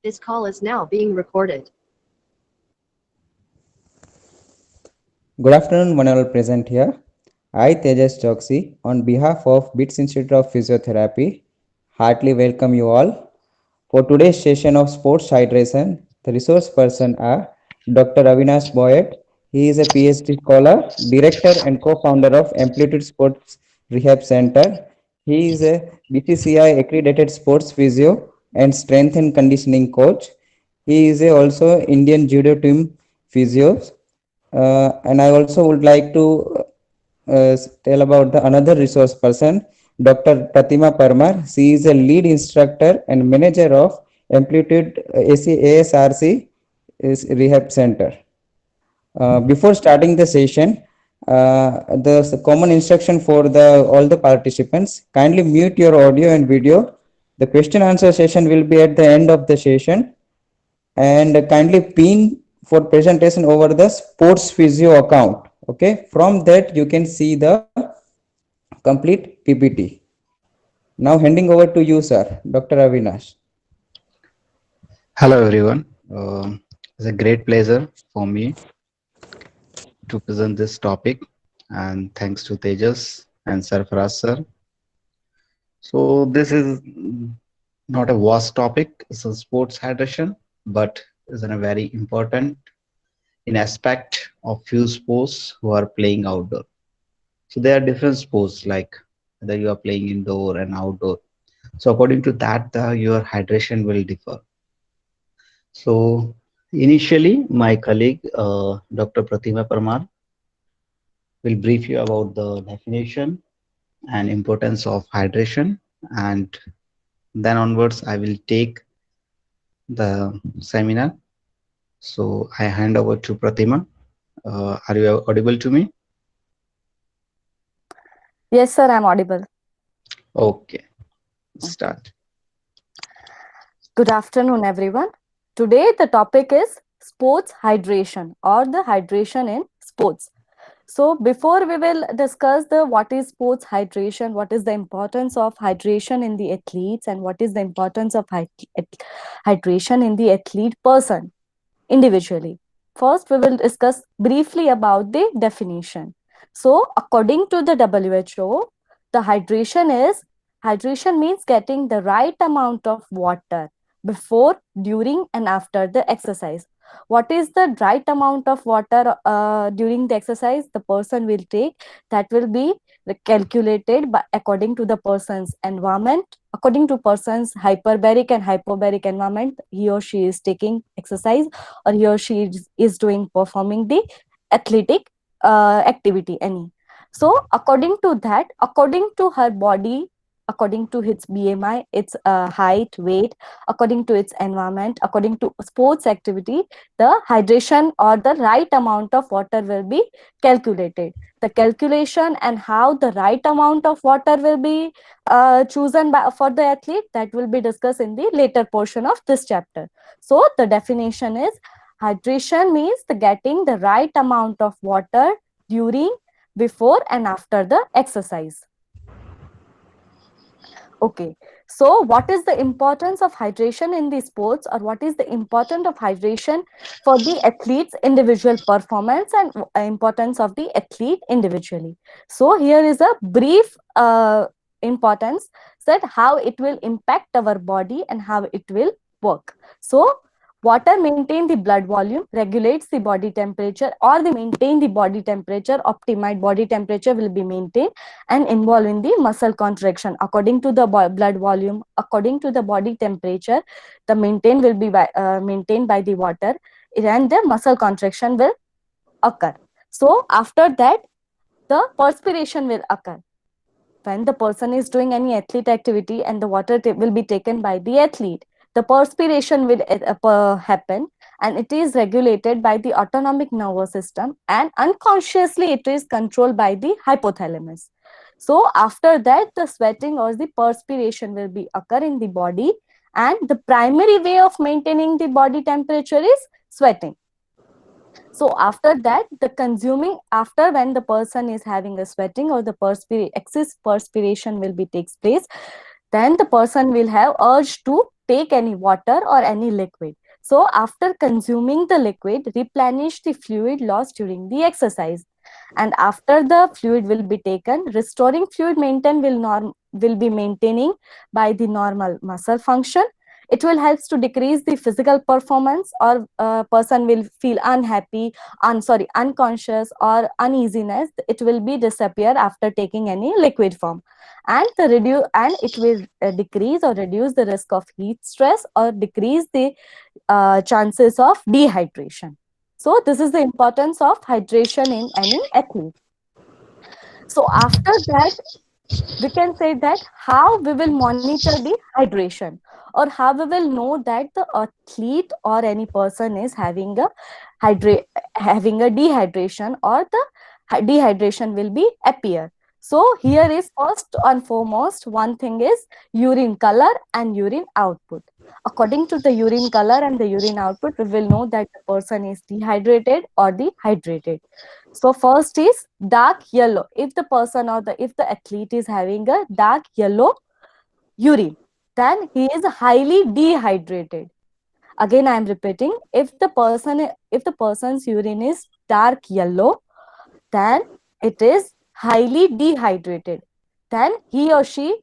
This call is now being recorded. Good afternoon, one all present here. I, Tejas Choksi, on behalf of BITS Institute of Physiotherapy, heartily welcome you all. For today's session of Sports Hydration, the resource person are Dr. Avinash Boyet. He is a PhD scholar, director, and co founder of Amplitude Sports Rehab Center. He is a BCCI accredited sports physio and strength and conditioning coach. He is also Indian judo team physio. And I also would like to tell about the another resource person, Dr. Pratima Parmar. She is a lead instructor and manager of Amplitude ASRC is Rehab Center. Before starting the session, the common instruction for the all the participants: kindly mute your audio and video. The question answer session will be at the end of the session, and kindly pin for presentation over the sports physio account. Okay, from that you can see the complete PPT. Now handing over to you, sir, Dr. Avinash. Hello everyone. It's a great pleasure for me to present this topic, and thanks to Tejas and Sarfaraz sir. So this is not a vast topic. It's a sports hydration, but is a very important in aspect of few sports who are playing outdoor. So there are different sports like whether you are playing indoor and outdoor. So according to that, your hydration will differ. So initially, my colleague Dr. Pratima Parmar will brief you about the definition and importance of hydration, and then onwards I will take the seminar. So I hand over to Pratima. Are you audible to me? Yes, sir, I'm audible. Okay, start. Good afternoon, everyone. Today, the topic is sports hydration or the hydration in sports. So, before we will discuss the what is sports hydration, what is the importance of hydration in the athletes, and what is the importance of hydration in the athlete person individually. First, we will discuss briefly about the definition. So, according to the WHO, the hydration means getting the right amount of water before, during, and after the exercise. What is the right amount of water during the exercise the person will take? That will be calculated by according to the person's environment, according to person's hyperbaric and hypobaric environment he or she is taking exercise, or he or she is doing performing the athletic activity any. So according to that, according to her body, according to its BMI, its height, weight, according to its environment, according to sports activity, the hydration or the right amount of water will be calculated. The calculation and how the right amount of water will be chosen for the athlete, that will be discussed in the later portion of this chapter. So the definition is hydration means the getting the right amount of water during, before, and after the exercise. Okay, so what is the importance of hydration in the sports, or what is the importance of hydration for the athlete's individual performance and importance of the athlete individually? So here is a brief importance that how it will impact our body and how it will work. So water maintain the blood volume, regulates the body temperature, or the maintain the body temperature, optimized body temperature will be maintained and involved in the muscle contraction. According to the blood volume, according to the body temperature, the maintain will be maintained by the water, and the muscle contraction will occur. So after that, the perspiration will occur. When the person is doing any athlete activity and the water will be taken by the athlete, the perspiration will happen, and it is regulated by the autonomic nervous system, and unconsciously it is controlled by the hypothalamus. So after that, the sweating or the perspiration will be occur in the body, and the primary way of maintaining the body temperature is sweating. So after that, the consuming, after when the person is having a sweating or the excess perspiration will be takes place, then the person will have urge to take any water or any liquid. So after consuming the liquid, replenish the fluid lost during the exercise. And after the fluid will be taken, restoring fluid will be maintaining by the normal muscle function. It will help to decrease the physical performance, or a person will feel unhappy, unconscious or uneasiness. It will be disappear after taking any liquid form, and it will decrease or reduce the risk of heat stress, or decrease the chances of dehydration. So this is the importance of hydration in any athlete. So after that, we can say that how we will monitor the hydration, or how we will know that the athlete or any person is having a dehydration, or the dehydration will be appear. So here is first and foremost, one thing is urine color and urine output. According to the urine color and the urine output, we will know that the person is dehydrated or dehydrated. So first is dark yellow. If the person or if the athlete is having a dark yellow urine, then he is highly dehydrated. Again, I am repeating, if the person's urine is dark yellow, then it is highly dehydrated. Then he or she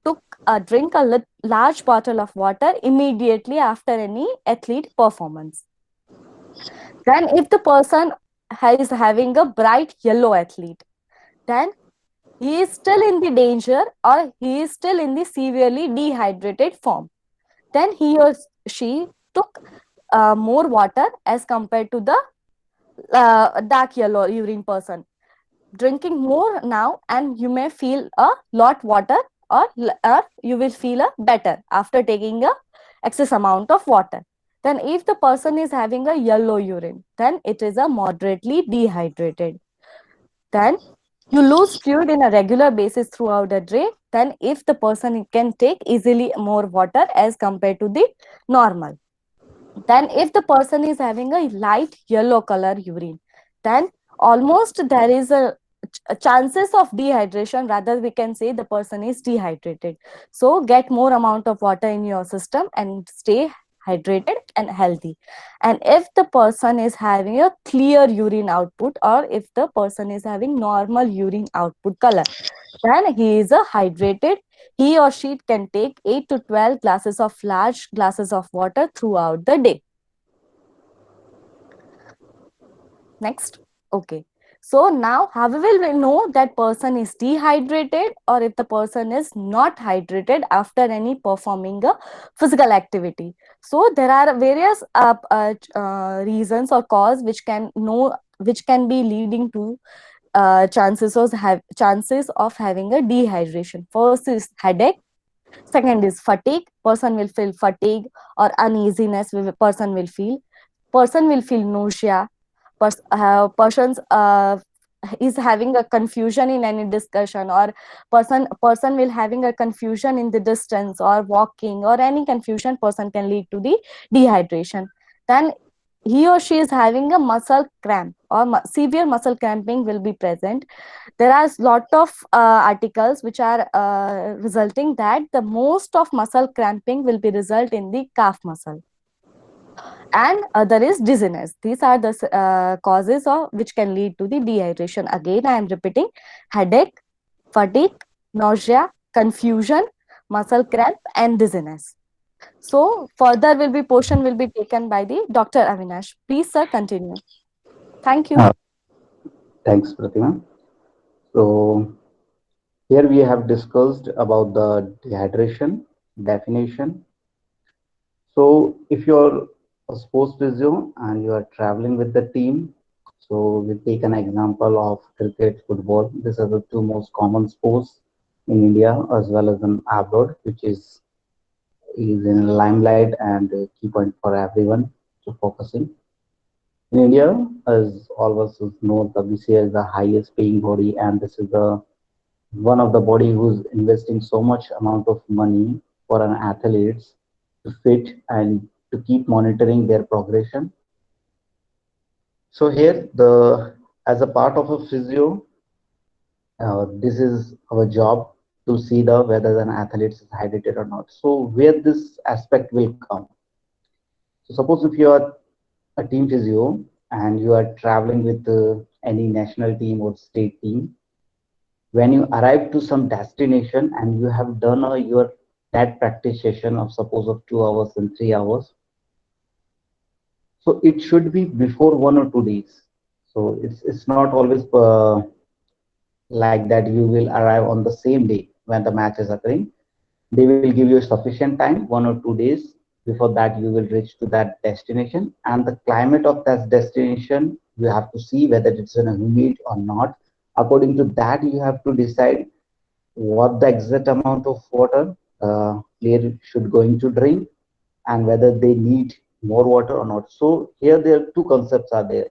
took a drink a large bottle of water immediately after any athlete performance. Then if the person is having a bright yellow athlete, then he is still in the danger, or he is still in the severely dehydrated form. Then he or she took more water as compared to the dark yellow urine person. Drinking more now, and you may feel a lot water, or you will feel a better after taking a excess amount of water. Then if the person is having a yellow urine, then it is a moderately dehydrated. Then you lose fluid in a regular basis throughout the day. Then if the person can take easily more water as compared to the normal. Then if the person is having a light yellow color urine, then almost there is a chances of dehydration, rather we can say the person is dehydrated. So get more amount of water in your system and stay hydrated and healthy. And if the person is having a clear urine output, or if the person is having normal urine output color, then he is a hydrated. He or she can take 8 to 12 glasses of large glasses of water throughout the day. Next. Okay. So now how will we know that person is dehydrated, or if the person is not hydrated after any performing a physical activity? So there are various reasons or cause which can be leading to chances of having a dehydration. First is headache. Second is fatigue. Person will feel fatigue or uneasiness. Person will feel. Person will feel nausea. Persons is having a confusion in any discussion, or person will having a confusion in the distance or walking, or any confusion person can lead to the dehydration. Then he or she is having a muscle cramp, or severe muscle cramping will be present. There are lot of articles which are resulting that the most of muscle cramping will be result in the calf muscle. And other is dizziness. These are the causes of which can lead to the dehydration. Again, I am repeating: headache, fatigue, nausea, confusion, muscle cramp, and dizziness. So further portion will be taken by the Dr. Avinash. Please, sir, continue. Thank you. Thanks, Pratima. So here we have discussed about the dehydration definition. So if you're a sports physio and you are traveling with the team, so we take an example of cricket, football. These are the two most common sports in India as well as in abroad, which is in limelight and a key point for everyone to focusing. In India, as all of us know, the BCI is the highest paying body, and this is the one of the body who's investing so much amount of money for an athletes to fit and to keep monitoring their progression. So here, the as a part of a physio, this is our job to see the whether an athlete is hydrated or not. So where this aspect will come. So suppose if you are a team physio and you are traveling with any national team or state team, when you arrive to some destination and you have done your that practice session of suppose of 2 hours and 3 hours, so it should be before 1 or 2 days. So it's not always like that you will arrive on the same day when the match is occurring. They will give you sufficient time, 1 or 2 days before that you will reach to that destination. And the climate of that destination, you have to see whether it's in a humid or not. According to that, you have to decide what the exact amount of water player should going to drink and whether they need more water or not. So here there are two concepts are there.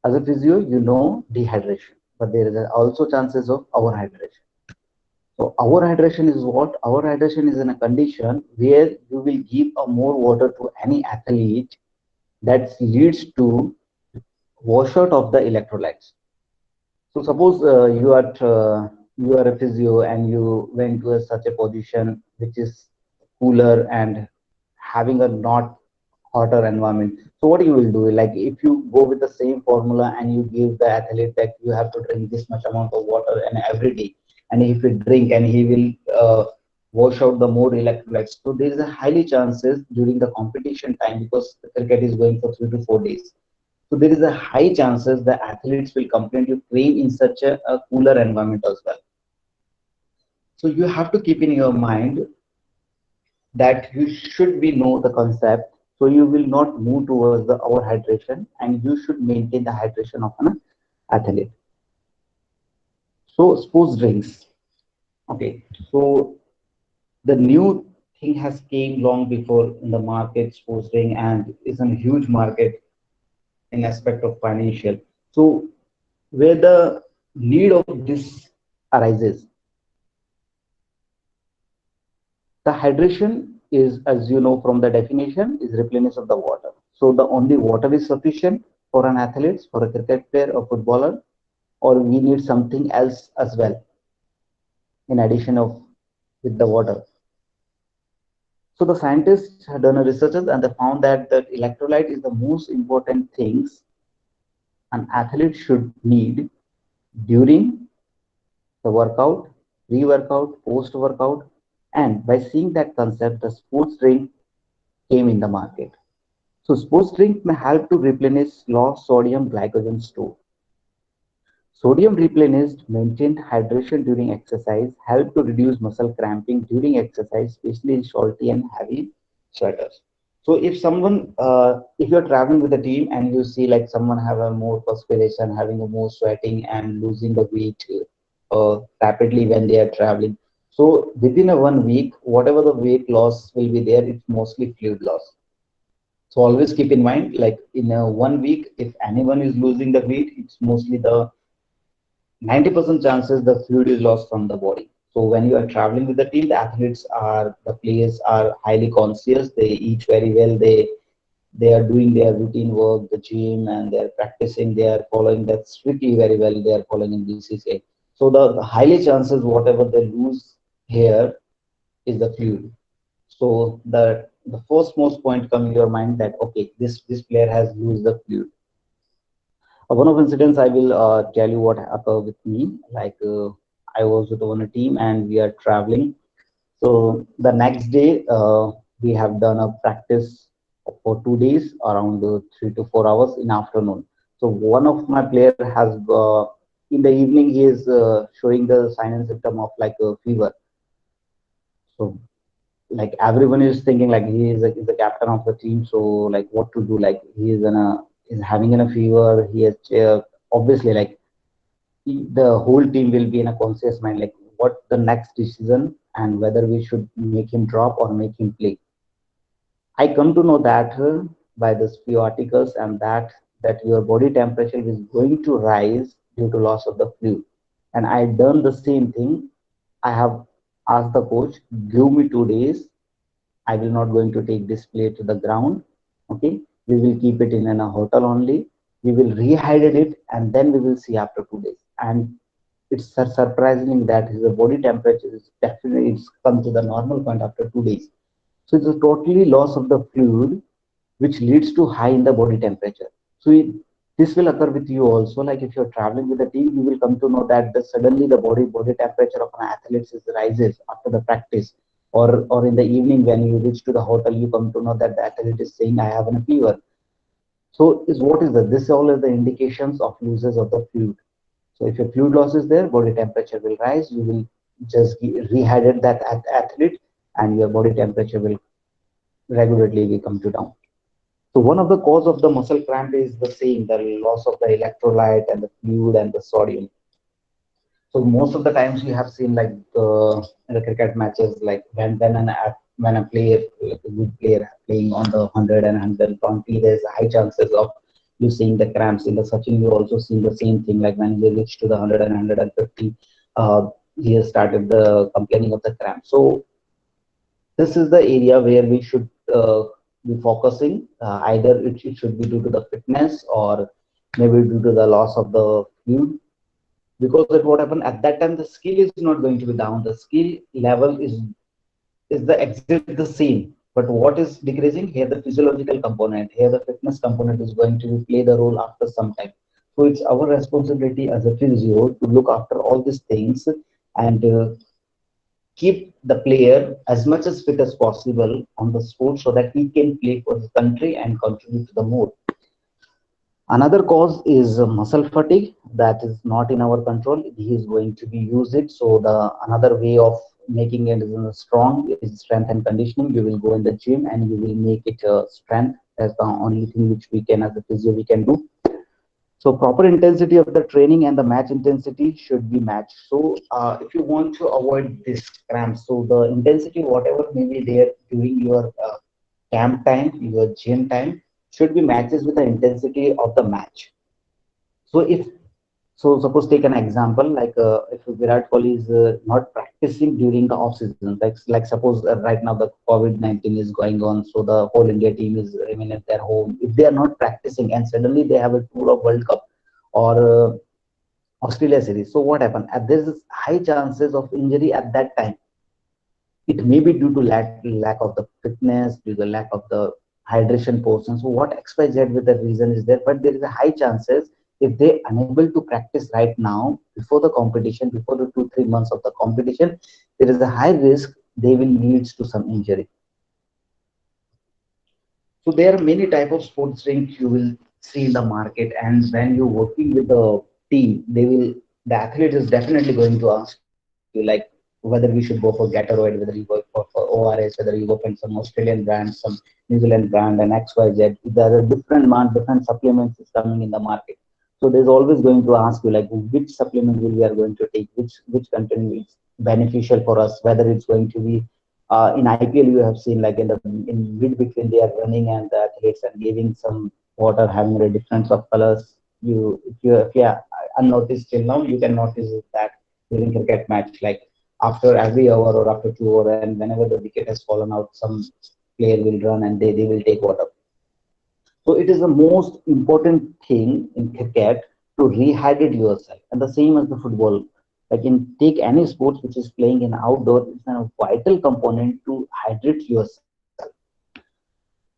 As a physio, you know dehydration, but there is also chances of overhydration. So our hydration is what? Our hydration is in a condition where you will give a more water to any athlete that leads to washout of the electrolytes. So suppose you are a physio and you went to such a position which is cooler and having a not hotter environment. So what you will do, like if you go with the same formula and you give the athlete that you have to drink this much amount of water and every day, and if he drink and he will wash out the more electrolytes. So there is a highly chances during the competition time because the cricket is going for 3 to 4 days. So there is a high chances the athletes will complain to train in such a cooler environment as well. So you have to keep in your mind that you should be know the concept, so you will not move towards the overhydration and you should maintain the hydration of an athlete. So sports drinks, okay, so the new thing has came long before in the market, sports drink, and is a huge market in aspect of financial. So where the need of this arises, the hydration is, as you know from the definition, is replenish of the water. So the only water is sufficient for an athlete, for a cricket player or footballer, or we need something else as well in addition of with the water. So the scientists had done a researches and they found that that electrolyte is the most important things an athlete should need during the workout, pre-workout, post-workout, and by seeing that concept, the sports drink came in the market. So sports drink may help to replenish lost sodium glycogen store. Sodium replenished maintained hydration during exercise, help to reduce muscle cramping during exercise, especially in salty and heavy sweaters. So if someone, if you're traveling with a team and you see like someone have a more perspiration, having a more sweating and losing the weight rapidly when they are traveling. So within a 1 week, whatever the weight loss will be there, it's mostly fluid loss. So always keep in mind, like in a 1 week, if anyone is losing the weight, it's mostly the 90% chances the fluid is lost from the body. So when you are traveling with the team, the athletes are, the players are highly conscious. They eat very well. They are doing their routine work, the gym, and they are practicing. They are following that strictly very well. They are following in BCCA. So the highly chances whatever they lose here is the fluid. So the first most point come in your mind that okay, this player has used the fluid. One of incidents I will tell you what happened with me. Like I was with one team and we are traveling. So the next day we have done a practice for 2 days, around 3 to 4 hours in afternoon. So one of my player has in the evening he is showing the sign and symptom of like a fever. So like everyone is thinking like he is the captain of the team, so like what to do, like he is in a is having in a fever, he has obviously like the whole team will be in a conscious mind like what the next decision and whether we should make him drop or make him play. I come to know that by this few articles and that your body temperature is going to rise due to loss of the fluid, and I done the same thing. I have asked the coach, give me 2 days, I will not going to take this plate to the ground. Okay, we will keep it in a hotel only. We will rehydrate it and then we will see after 2 days. And it's surprising that his body temperature is definitely it's come to the normal point after 2 days. So it's a totally loss of the fluid, which leads to high in the body temperature. So this will occur with you also. Like if you're traveling with a team, you will come to know that suddenly the body temperature of an athlete rises after the practice, or in the evening when you reach to the hotel, you come to know that the athlete is saying, "I have a fever." So is what is that? This all are the indications of losses of the fluid. So if your fluid loss is there, body temperature will rise. You will just rehydrate that athlete, and your body temperature will regularly come to down. So one of the cause of the muscle cramp is the same, the loss of the electrolyte and the fluid and the sodium. So most of the times you have seen like in the cricket matches, like when a player, like a good player playing on the 100 and 120, there's high chances of you seeing the cramps. In the Sachin, you also see the same thing. Like when he reached to the 100 and 150, he has started the complaining of the cramp. So this is the area where we should be focusing. Either it should be due to the fitness or maybe due to the loss of the fluid, because at what happened at that time the skill is not going to be down, the skill level is the exit the same, but what is decreasing here, the physiological component here, the fitness component is going to play the role after some time. So it's our responsibility as a physio to look after all these things and keep the player as much as fit as possible on the sport so that he can play for the country and contribute to the more. Another cause is muscle fatigue that is not in our control. He is going to be use it. So the another way of making it strong is strength and conditioning. You will go in the gym and you will make it strength. That's the only thing which we can as a physio we can do. So proper intensity of the training and the match intensity should be matched. So if you want to avoid this cramps, so the intensity whatever may be there during your camp time, your gym time should be matches with the intensity of the match. So if so, suppose take an example like if Virat Kohli is not practicing during the off season, like suppose right now the COVID-19 is going on, so the whole India team is remain at their home. If they are not practicing and suddenly they have a tour of World Cup or Australia series, so what happened? There is high chances of injury at that time. It may be due to lack of the fitness, due to the lack of the hydration portion. So what XYZ with the reason is there, but there is a high chances if they unable to practice right now before the competition, before the 2 3 months of the competition, there is a high risk they will leads to some injury. So there are many type of sports drink you will see in the market, and when you're working with the team, the athlete is definitely going to ask you like whether we should go for Gatorade, whether you go for ORS, whether you go for some Australian brand, some New Zealand brand, and XYZ. There are different supplements is coming in the market. So there's always going to ask you like which supplement will we are going to take, which content is beneficial for us, whether it's going to be in IPL you have seen like in mid between they are running and the athletes are giving some water having a difference of colors. If you unnoticed till now, you can notice that during cricket match, like after every hour or after 2 hours, and whenever the wicket has fallen out, some player will run and they will take water. So it is the most important thing in cricket to rehydrate yourself, and the same as the football. Like in take any sports which is playing in outdoor, it's a vital component to hydrate yourself.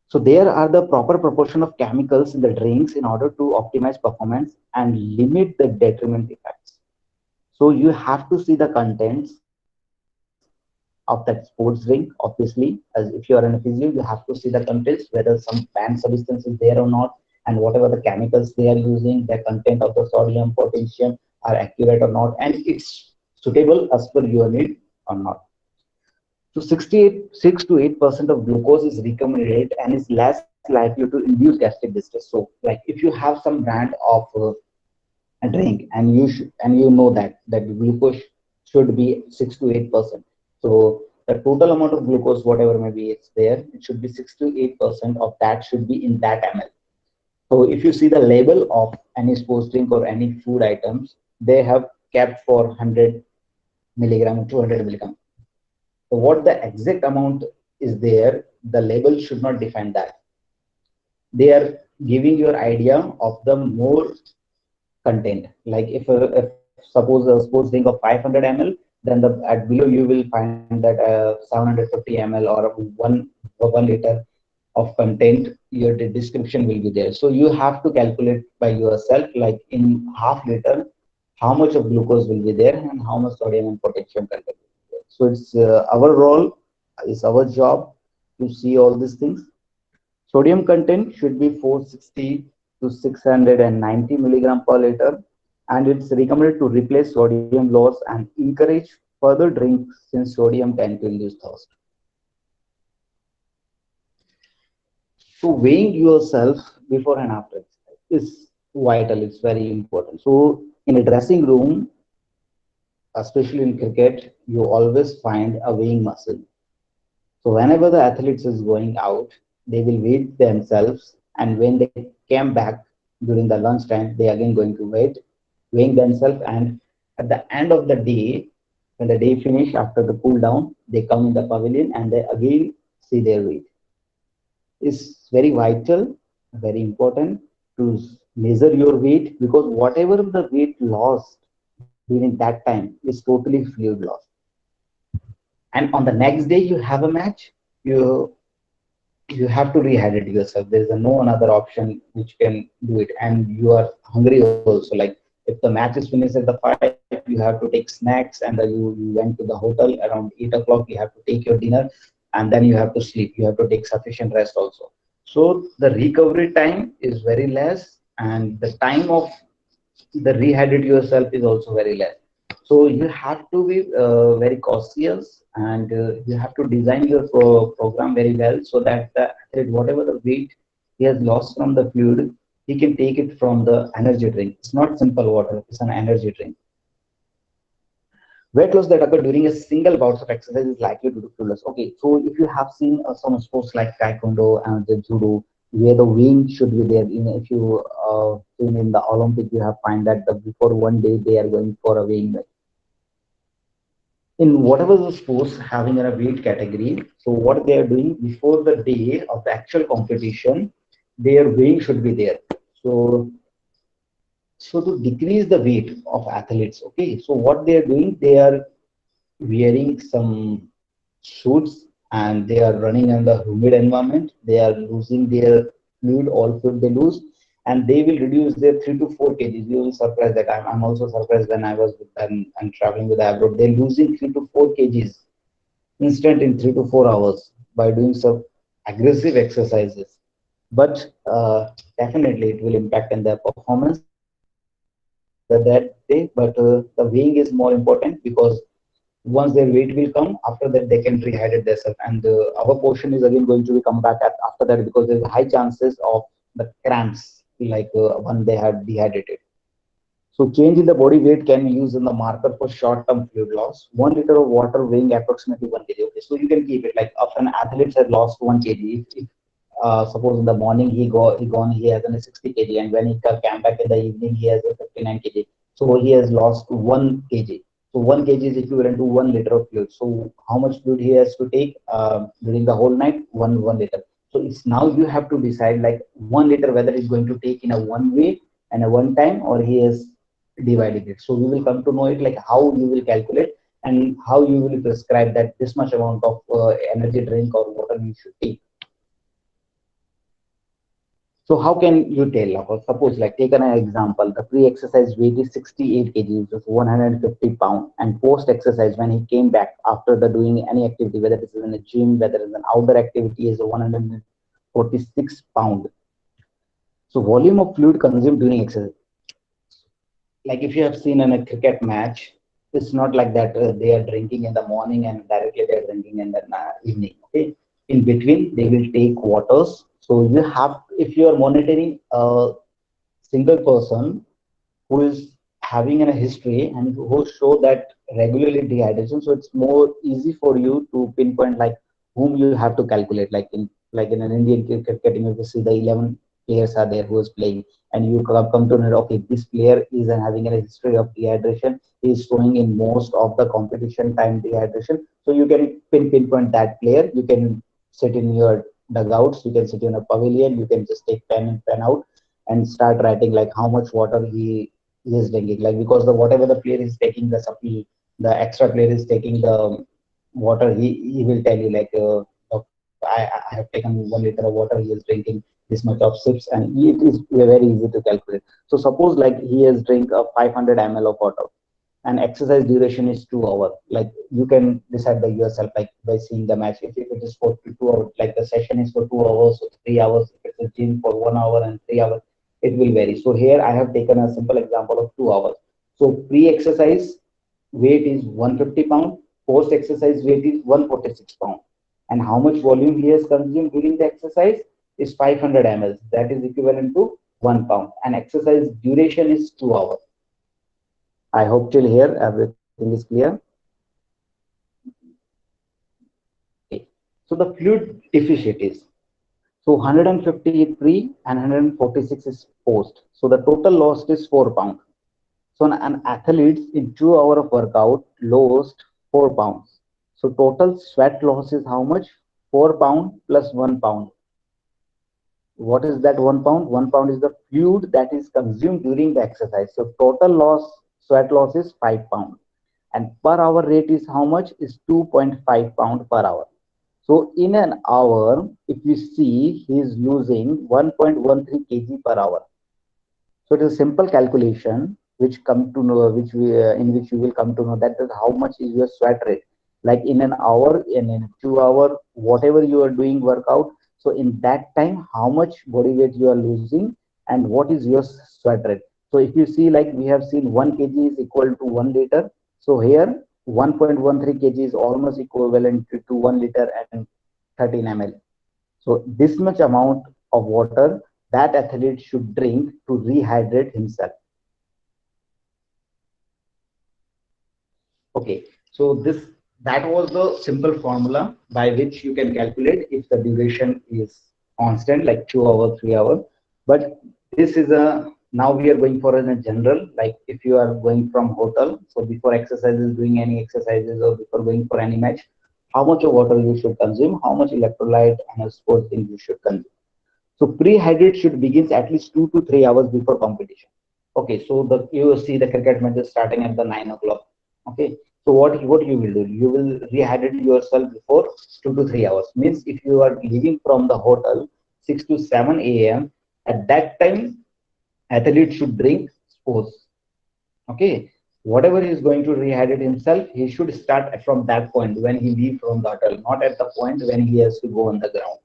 So there are the proper proportion of chemicals in the drinks in order to optimize performance and limit the detriment effects. So you have to see the contents of that sports drink. Obviously, as if you are in a physio, you have to see the contents, whether some banned substance is there or not, and whatever the chemicals they are using, the content of the sodium, potassium are accurate or not, and it's suitable as per your need or not. So 68, 6 to 8% of glucose is recommended and is less likely to induce gastric distress. So, like if you have some brand of a drink and you know that the glucose should be 6 to 8%. So the total amount of glucose, whatever maybe it's there, it should be 6 to 8% of that should be in that ml. So if you see the label of any sports drink or any food items, they have kept for 100 milligram, 200 milligram. So what the exact amount is there, the label should not define that. They are giving your idea of the more content. Like if suppose a sports drink of 500 ml, then the at below you will find that 750 ml or 1 liter of content, your description will be there. So you have to calculate by yourself, like in half liter, how much of glucose will be there and how much sodium and potassium content will be there. So it's our role, it's our job to see all these things. Sodium content should be 460 to 690 milligram per liter, and it's recommended to replace sodium loss and encourage further drinks since sodium can induce thirst. So weighing yourself before and after is vital. It's very important. So in a dressing room, especially in cricket, you always find a weighing muscle. So whenever the athletes is going out, they will weigh themselves, and when they came back during the lunchtime, they again going to weighing themselves. And at the end of the day, when the day finish after the cool down, they come in the pavilion and they again see their weight. It's very vital, very important to measure your weight, because whatever the weight lost during that time is totally fluid loss. And on the next day you have a match, you you have to rehydrate yourself. There is no another option which can do it, and you are hungry also. Like if the match is finished at the 5, you have to take snacks, and you went to the hotel around 8 o'clock. You have to take your dinner, and then you have to sleep. You have to take sufficient rest also. So the recovery time is very less, and the time of the rehydrate yourself is also very less. So you have to be very cautious, and you have to design your program very well, so that the athlete, whatever the weight he has lost from the fluid, he can take it from the energy drink. It's not simple water, it's an energy drink. Weight loss that occur during a single bout of exercise is likely to do fluid loss. Okay, so if you have seen some sports like taekwondo and the judo, where the weighing should be there. If you seen in the Olympic, you have find that before one day they are going for a weighing. In whatever the sports having a weight category, so what they are doing before the day of the actual competition, their weighing should be there. So to decrease the weight of athletes, okay, so what they are doing, they are wearing some suits, and they are running in the humid environment. They are losing their fluid, all fluid they lose, and they will reduce their 3 to 4 kgs. You will surprise that I'm also surprised when I was with them and traveling with abroad. They're losing 3 to 4 kgs instant in 3 to 4 hours by doing some aggressive exercises. But definitely it will impact in their performance that day. But the weighing is more important, because once their weight will come, after that they can rehydrate themselves, and our portion is again going to be come back after that, because there's high chances of the cramps, like when they have dehydrated. So change in the body weight can be used in the marker for short-term fluid loss. 1 liter of water weighing approximately 1 kg. Okay, so you can keep it like if an athlete has lost 1 kg, if suppose in the morning he has a 60 kg, and when he came back in the evening he has a 59 kg. So he has lost 1 kg. So 1 kg is equivalent to 1 liter of fluid. So how much fluid he has to take during the whole night? One liter. So it's now you have to decide like 1 liter whether he's going to take in a one way and a one time, or he is dividing it. So we will come to know it, like how you will calculate and how you will prescribe that this much amount of energy drink or water you should take. So how can you tell? Suppose, like take an example, the pre-exercise weight is 68 kg, which is 150 pound, and post-exercise when he came back after the doing any activity, whether it is in a gym, whether it's an outdoor activity, is 146 pound. So volume of fluid consumed during exercise. Like if you have seen in a cricket match, it's not like that they are drinking in the morning and directly they are drinking in the evening. Okay, in between they will take waters. So you have, if you are monitoring a single person who is having a history and who show that regularly dehydration, so it's more easy for you to pinpoint like whom you have to calculate. Like in an Indian cricket team, if you see the 11 players are there who is playing, and you come to know, okay, this player is having a history of dehydration. He is showing in most of the competition time dehydration. So you can pinpoint that player. You can sit in your dugouts. You can sit in a pavilion. You can just take pen and pen out and start writing like how much water he he is drinking, like because the whatever the player is taking the supply, the extra player is taking the water, he will tell you like I have taken 1 liter of water, he is drinking this much of sips, and it is very easy to calculate. So suppose like he has drink a 500 ml of water, and exercise duration is 2 hours. Like you can decide by yourself, like by seeing the match. If it is for 2 hours, like the session is for 2 hours or 3 hours, if it's a gym for 1 hour and 3 hours, it will vary. So here I have taken a simple example of 2 hours. So pre-exercise weight is 150 pound, post-exercise weight is 146 pound. And how much volume he has consumed during the exercise is 500 ml. That is equivalent to 1 pound. And exercise duration is 2 hours. I hope till here everything is clear. Okay. So the fluid deficiencies. So 150 is pre and 146 is post. So the total loss is 4 pounds. So an athlete in 2 hours of workout lost 4 pounds. So total sweat loss is how much? 4 pounds plus 1 pound. What is that 1 pound? 1 pound is the fluid that is consumed during the exercise. So total loss, sweat loss is 5 pounds. And per hour rate is how much? Is 2.5 pound per hour. So in an hour, if you see, he is losing 1.13 kg per hour. So it is a simple calculation which come to know, which we in which you will come to know that is how much is your sweat rate. Like in an hour, in a 2 hour, whatever you are doing workout. So in that time, how much body weight you are losing and what is your sweat rate. So if you see, like we have seen 1 kg is equal to 1 liter. So here 1.13 kg is almost equivalent to 1 liter and 13 ml. So this much amount of water that athlete should drink to rehydrate himself. Okay, so that was the simple formula by which you can calculate if the duration is constant, like 2 hours, 3 hours. But this is a now we are going for a general, like if you are going from hotel, so before exercises, doing any exercises or before going for any match, how much of water you should consume, how much electrolyte and a sports thing you should consume. So pre-hydrate should begin at least 2 to 3 hours before competition. Okay, so you see the cricket matches starting at the 9 o'clock. Okay, so what you will do? You will rehydrate yourself before 2 to 3 hours. Means if you are leaving from the hotel 6 to 7 a.m. at that time, athlete should drink sports. Okay, whatever he is going to rehydrate himself, he should start from that point when he leave from the hotel, not at the point when he has to go on the ground.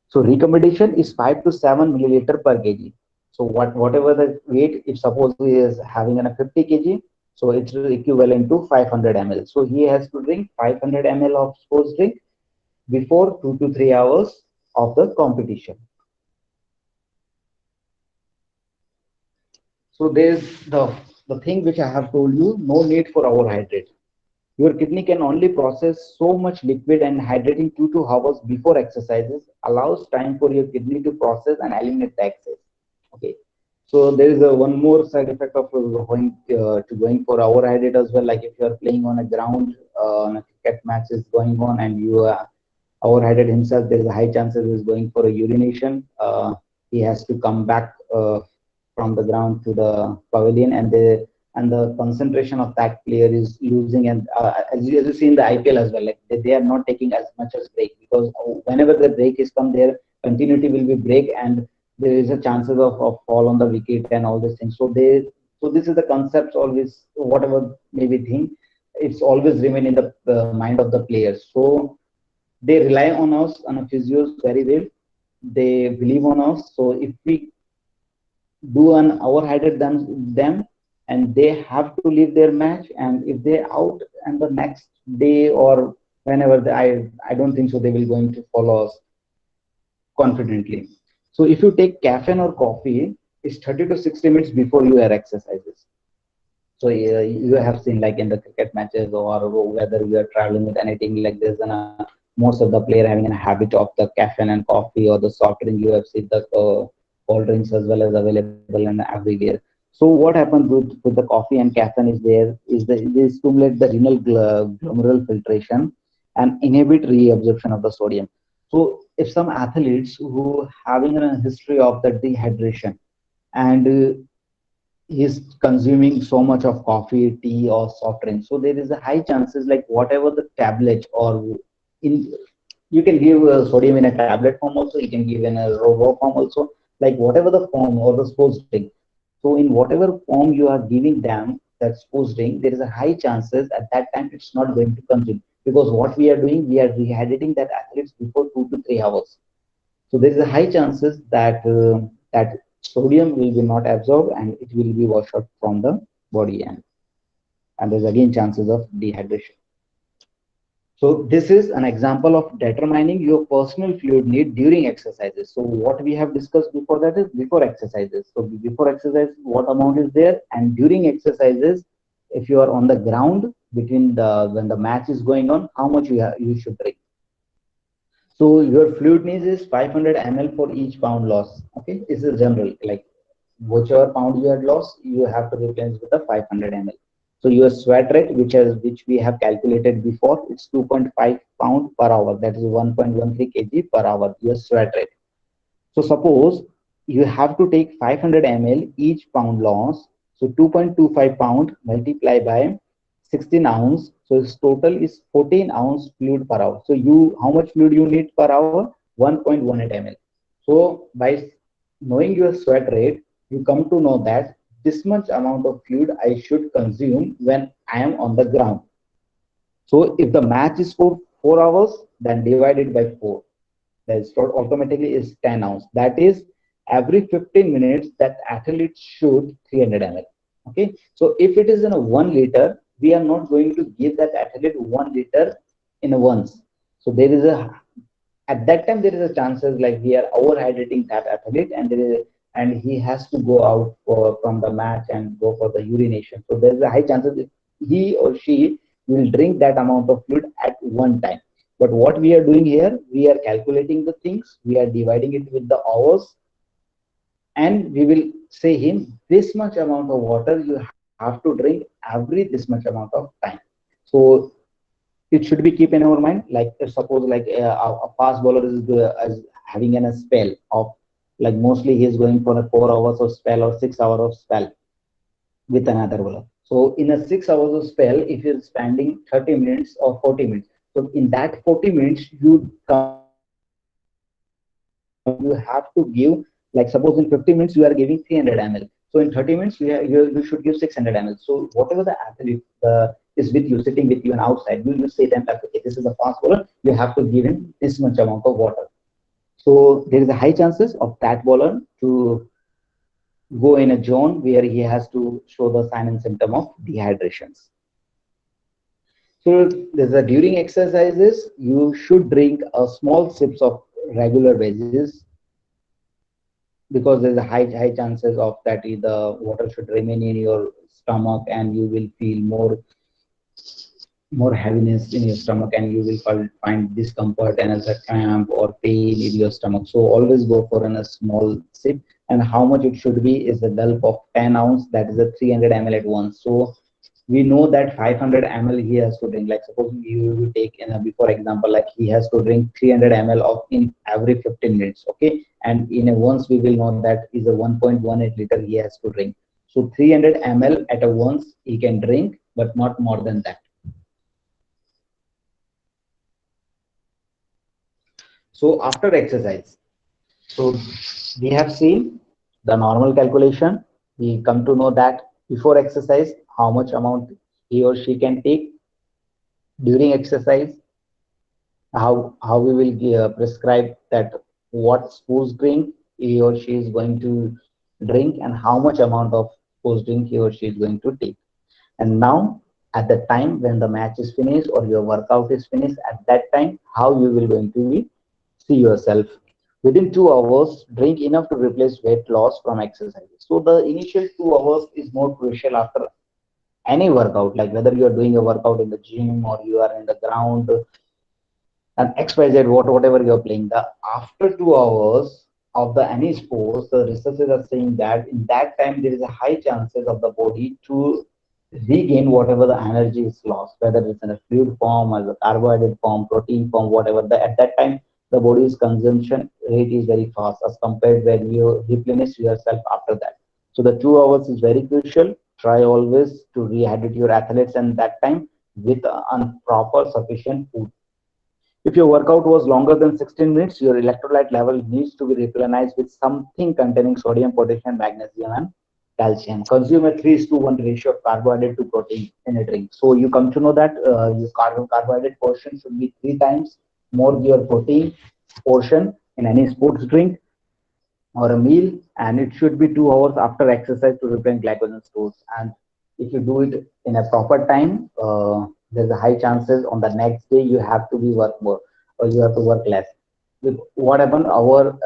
So recommendation is 5 to 7 milliliter per kg. So whatever the weight, if suppose he is having a 50 kg, so it's equivalent to 500 ml. So he has to drink 500 ml of sports drink before 2 to 3 hours of the competition. So there's the thing which I have told you, no need for overhydrate. Your kidney can only process so much liquid, and hydrating 2 to 2 hours before exercises allows time for your kidney to process and eliminate the excess. Okay. So there is a one more side effect of going for overhydrate as well. Like if you are playing on a ground, on a cricket match is going on, and you overhydrate himself, there is a high chances he's going for a urination. He has to come back from the ground to the pavilion, and the concentration of that player is losing. And as you see in the IPL as well, like they are not taking as much as break, because whenever the break is come, their continuity will be break, and there is a chances of fall on the wicket and all these things. So this is the concept always, whatever maybe thing, it's always remain in the mind of the players. So they rely on us, on a physios very well. They believe on us. So if we do an overhydrate them, and they have to leave their match, and if they out and the next day or whenever I don't think so they will going to follow us confidently. So if you take caffeine or coffee, it's 30 to 60 minutes before your exercises. So you have seen like in the cricket matches, or whether you are traveling with anything like this, and most of the player having a habit of the caffeine and coffee or the soft drink. You have seen the cold drinks as well as available in everywhere. So what happens with the coffee and caffeine is they stimulate the renal glomerular filtration and inhibit reabsorption of the sodium. So if some athletes who having a history of the dehydration, and he's consuming so much of coffee, tea, or soft drink. So there is a high chances like whatever the tablet or in you can give sodium in a tablet form also, you can give in a raw form also, like whatever the form or the sports drink. So in whatever form you are giving them that sports drink, there is a high chances at that time it's not going to consume, because what we are doing, we are rehydrating that athletes before 2 to 3 hours. So there is a high chances that that sodium will be not absorbed and it will be washed out from the body, and there's again chances of dehydration. So this is an example of determining your personal fluid need during exercises. So what we have discussed before, that is before exercises. So before exercise, what amount is there, and during exercises, if you are on the ground between the when the match is going on, how much you should drink. So your fluid needs is 500 ml for each pound loss. Okay, this is general, like whichever pound you had lost, you have to replace with the 500 ml. So your sweat rate, which we have calculated before, it's 2.5 pound per hour. That is 1.13 kg per hour. Your sweat rate. So suppose you have to take 500 ml each pound loss. So 2.25 pound multiplied by 16 ounce. So its total is 14 ounce fluid per hour. So how much fluid you need per hour? 1.18 ml. So by knowing your sweat rate, you come to know that this much amount of fluid I should consume when I am on the ground. So if the match is for 4 hours, then divide it by 4. That is automatically is 10 ounce. That is every 15 minutes that athlete should 300 ml. Okay. So if it is in a 1 liter, we are not going to give that athlete 1 liter in a once. So there is a at that time there is a chances like we are overhydrating that athlete, and he has to go out from the match and go for the urination. So there is a high chances that he or she will drink that amount of fluid at one time. But what we are doing here, we are calculating the things, we are dividing it with the hours, and we will say him this much amount of water you have to drink every this much amount of time. So it should be keep in our mind, like if suppose like a fast bowler is having a spell of, like mostly he is going for a 4 hours of spell or 6 hours of spell with another bowler. So in a 6 hours of spell, if you're spending 30 minutes or 40 minutes, so in that 40 minutes you come to know that you have to give, like suppose in 50 minutes you are giving 300 ml. So in 30 minutes you should give 600 ml. So whatever the athlete is with you, sitting with you and outside, you say them that okay, this is a fast bowler, you have to give him this much amount of water. So there is a high chances of that bowler to go in a zone where he has to show the sign and symptom of dehydrations. So there's a during exercises, you should drink a small sips of regular basis, because there's a high chances of that the water should remain in your stomach and you will feel more heaviness in your stomach, and you will find discomfort and as a cramp or pain in your stomach. So always go for a small sip, and how much it should be is a gulp of 10 ounce, that is a 300 ml at once. So we know that 500 ml he has to drink, like suppose you will take in a before example, like he has to drink 300 ml of in every 15 minutes. Okay, and in a once we will know that is a 1.18 liter he has to drink. So 300 ml at a once he can drink, but not more than that. So after exercise, so we have seen the normal calculation. We come to know that before exercise, how much amount he or she can take. During exercise, how we will prescribe that what sports drink he or she is going to drink, and how much amount of sports drink he or she is going to take. And now at the time when the match is finished or your workout is finished, at that time how you will going to be see yourself. Within 2 hours, drink enough to replace weight loss from exercises. So the initial 2 hours is more crucial after any workout, like whether you are doing a workout in the gym or you are in the ground and XYZ, whatever you're playing. The after 2 hours of the any sports, the researchers are saying that in that time there is a high chances of the body to regain whatever the energy is lost, whether it's in a fluid form or the carbohydrate form, protein form, whatever. At that time, the body's consumption rate is very fast as compared when you replenish yourself after that. So the 2 hours is very crucial. Try always to rehydrate your athletes and that time with proper sufficient food. If your workout was longer than 16 minutes, your electrolyte level needs to be replenished with something containing sodium, potassium, magnesium, and calcium. Consume a 3:1 ratio of carbohydrate to protein in a drink. So you come to know that your carbohydrate portion should be 3 times more your protein portion in any sports drink or a meal, and it should be 2 hours after exercise to replenish glycogen stores. And if you do it in a proper time, there's a high chances on the next day you have to be work more or you have to work less. With what happen, our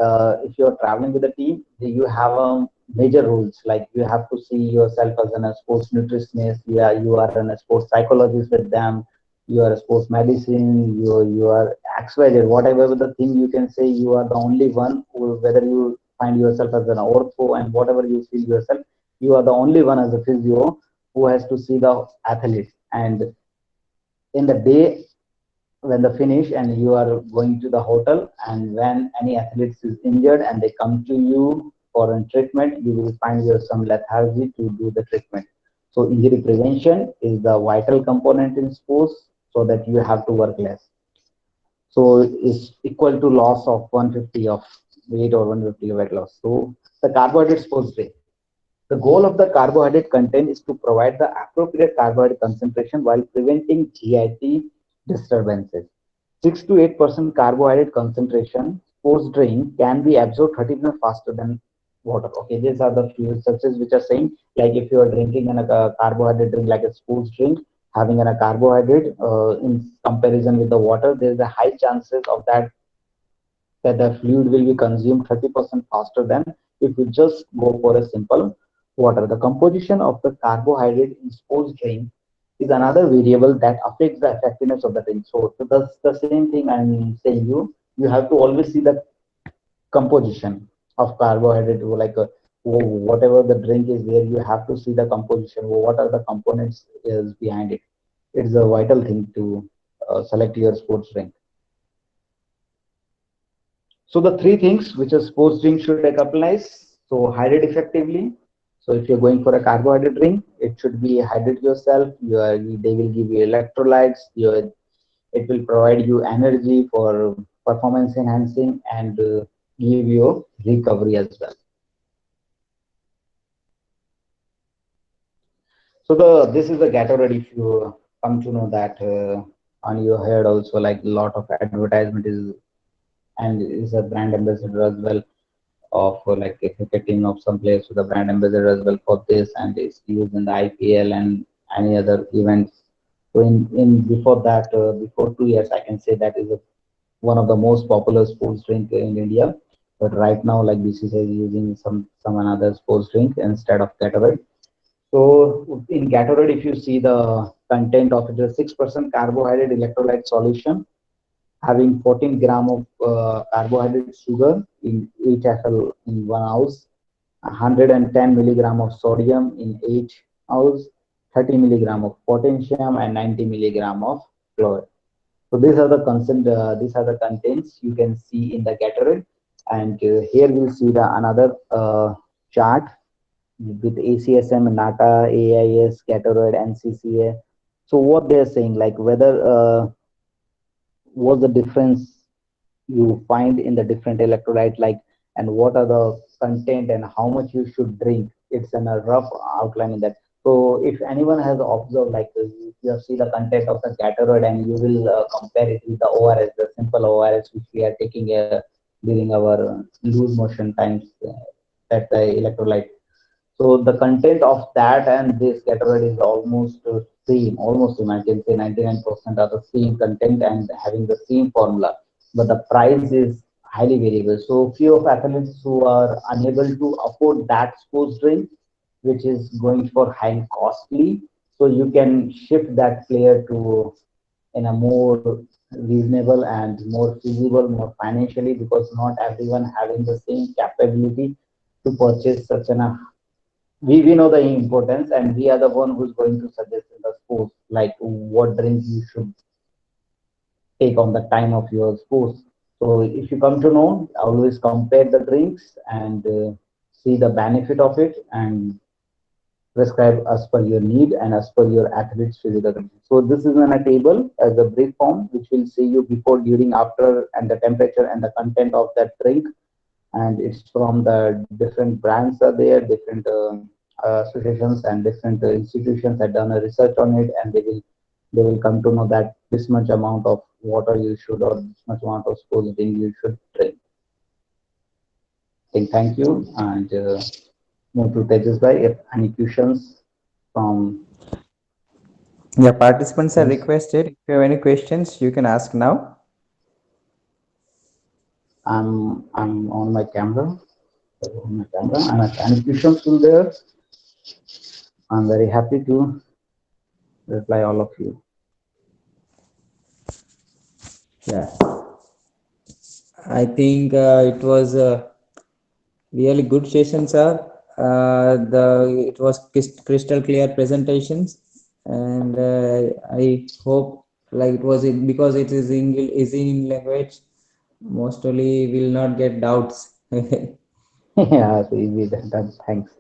if you're traveling with a team, you have major rules like you have to see yourself as a sports nutritionist. You are a sports psychologist with them. You are a sports medicine. You are XYZ, whatever the thing you can say. You are the only one who, whether you find yourself as an ortho and whatever you feel yourself, you are the only one as a physio who has to see the athlete. And in the day when the finish and you are going to the hotel, and when any athlete is injured and they come to you for a treatment, you will find your some lethargy to do the treatment. So injury prevention is the vital component in sports, so that you have to work less. So it's equal to loss of 150 of weight or 150 weight loss. So the carbohydrate sports day. The goal of the carbohydrate content is to provide the appropriate carbohydrate concentration while preventing GIT disturbances. 6 to 8% carbohydrate concentration sports drink can be absorbed 30% faster than water. Okay, these are the few researches which are saying like if you are drinking in a carbohydrate drink like a sports drink, having a carbohydrate in comparison with the water, there is a high chances of that the fluid will be consumed 30% faster than if you just go for a simple water. The composition of the carbohydrate in sports drink is another variable that affects the effectiveness of the drink. So that's the same thing I'm saying you. You have to always see the composition of carbohydrate, like whatever the drink is there, you have to see the composition. What are the components is behind it? It's a vital thing to select your sports drink. So the three things which a sports drink should applies. So hydrate effectively. So if you're going for a carbohydrate drink, it should be hydrate yourself. They will give you electrolytes. It will provide you energy for performance enhancing and give you recovery as well. So this is the Gatorade. If you come to know that on your head also, like a lot of advertisement is, and is a brand ambassador as well of like a cricket team of some players with the brand ambassador as well for this, and it's used in the IPL and any other events. So in before that, before 2 years, I can say that is one of the most popular sports drink in India. But right now, like BCCI is using some another sports drink instead of Gatorade. So in Gatorade, if you see the content of it, is 6% carbohydrate electrolyte solution, having 14 gram of carbohydrate sugar in 8 FL in 1 ounce, 110 milligram of sodium in 8 ounce, 30 milligram of potassium, and 90 milligram of fluoride. So these are the these are the contents you can see in the Gatorade, and here we'll see the another chart with ACSM, NATA, AIS, Gatorade, NCCA. So what they're saying, like whether what's the difference you find in the different electrolyte, like, and what are the content and how much you should drink. It's in a rough outline in that. So if anyone has observed, like you see the content of the Gatorade and you will compare it with the ORS, the simple ORS which we are taking during our loose motion times, that electrolyte. So the content of that and this Gatorade is almost same, almost same. I can say 99% are the same content and having the same formula, but the price is highly variable. So few of athletes who are unable to afford that sports drink, which is going for high costly, so you can shift that player to in a more reasonable and more feasible, more financially, because not everyone having the same capability to purchase such an we know the importance, and we are the one who's going to suggest in the sports like what drinks you should take on the time of your sports. So if you come to know, always compare the drinks and see the benefit of it and prescribe as per your need and as per your athlete's physical condition. So this is in a table as a brief form, which will see you before, during, after, and the temperature and the content of that drink. And it's from the different brands are there, different associations and different institutions have done a research on it, and they will come to know that this much amount of water you should, or this much amount of sports drink you should drink. Thank you, and move to Tejas bhai. If any questions from Yeah, participants are yes. requested. If you have any questions, you can ask now. I'm on my camera. And if any questions will there, I'm very happy to reply all of you. Yeah, I think it was a really good session, sir. It was crystal clear presentations, and I hope like it was it because it is English, is in language. Mostly will not get doubts. Yeah, so easy done. Thanks.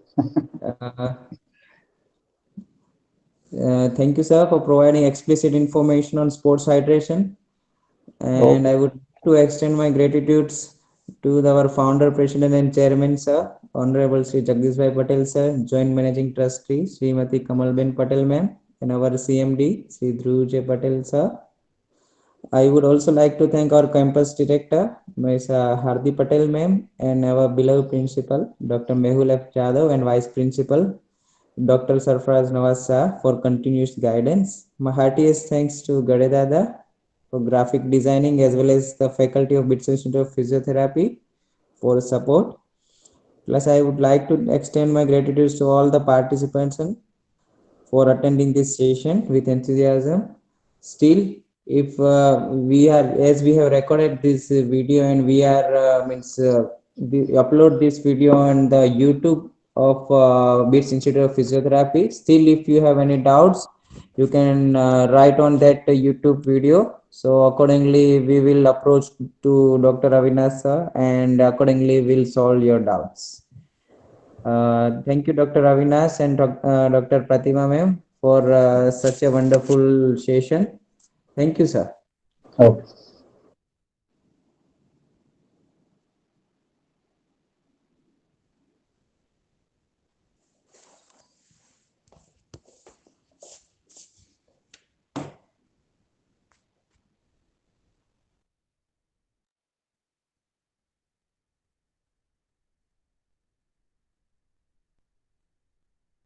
uh, Thank you, sir, for providing explicit information on sports hydration. And Okay. I would like to extend my gratitudes to our founder, president, and chairman, sir, Honorable Sri Jagdishbhai Patel, sir, Joint Managing Trustee, Srimati Kamalben Patel, ma'am, and our CMD, Sri Dhruv J. Patel, sir. I would also like to thank our campus director, Ms. Hardi Patel, ma'am, and our beloved principal, Dr. Mehul F. Jadhav, and vice principal, Dr. Sarfaraz Nawaz Shah, for continuous guidance. My heartiest thanks to Gadedada for graphic designing, as well as the faculty of BITS Institute of Physiotherapy for support. Plus, I would like to extend my gratitude to all the participants for attending this session with enthusiasm. Still, if we are, as we have recorded this video, and we are upload this video on the YouTube of BITS Institute of Physiotherapy. Still, if you have any doubts, you can write on that YouTube video. So accordingly, we will approach to Dr. Avinash sir, and accordingly we'll solve your doubts. Thank you, Dr. Avinash and Dr. Pratima ma'am, for such a wonderful session. Thank you, sir. Okay.